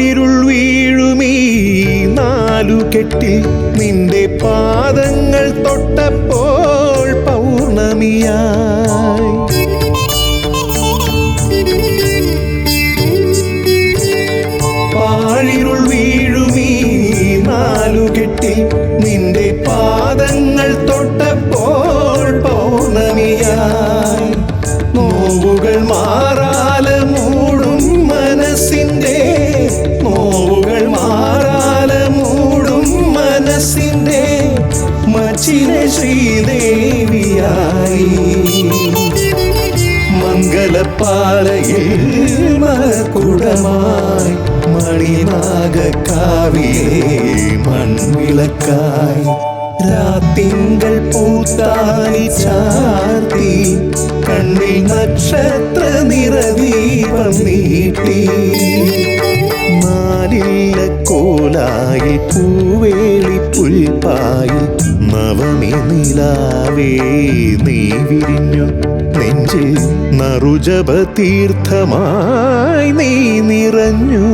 പാഴിരുൾ വീഴുമീ നാലുകെട്ടിൽ നിന്റെ പാദങ്ങൾ തൊട്ടപ്പോൾ പൗർണമിയായി. പാഴിരുൾ വീഴുമീ നാലുകെട്ടിൽ നിന്റെ പാദങ്ങൾ തൊട്ടപ്പോൾ പൗർണമിയായി. നോവുകൾ മാറാല മൂടും മനസ്സിൻ്റെ, നോവുകൾ മാറാല മൂടും മനസ്സിൻ്റെ മച്ചിന ശ്രീദേവിയായി. മംഗലപ്പാലയിൽ മകുടമായി മണിനാഗക്കാവിലെ മൺവിളക്കായി. രാത്തിങ്കൾ പൂത്താലി ചാർത്തി കണ്ണിൽ നക്ഷത്ര നിറദീപം നീട്ടി. നാലില്ല കോലായി പൂവേളി പുൽപ്പായി നവമി നിലാവേ നീ വിരിഞ്ഞു. നെഞ്ചിൽ നറുജപ തീർത്ഥമായി നീ നിറഞ്ഞു.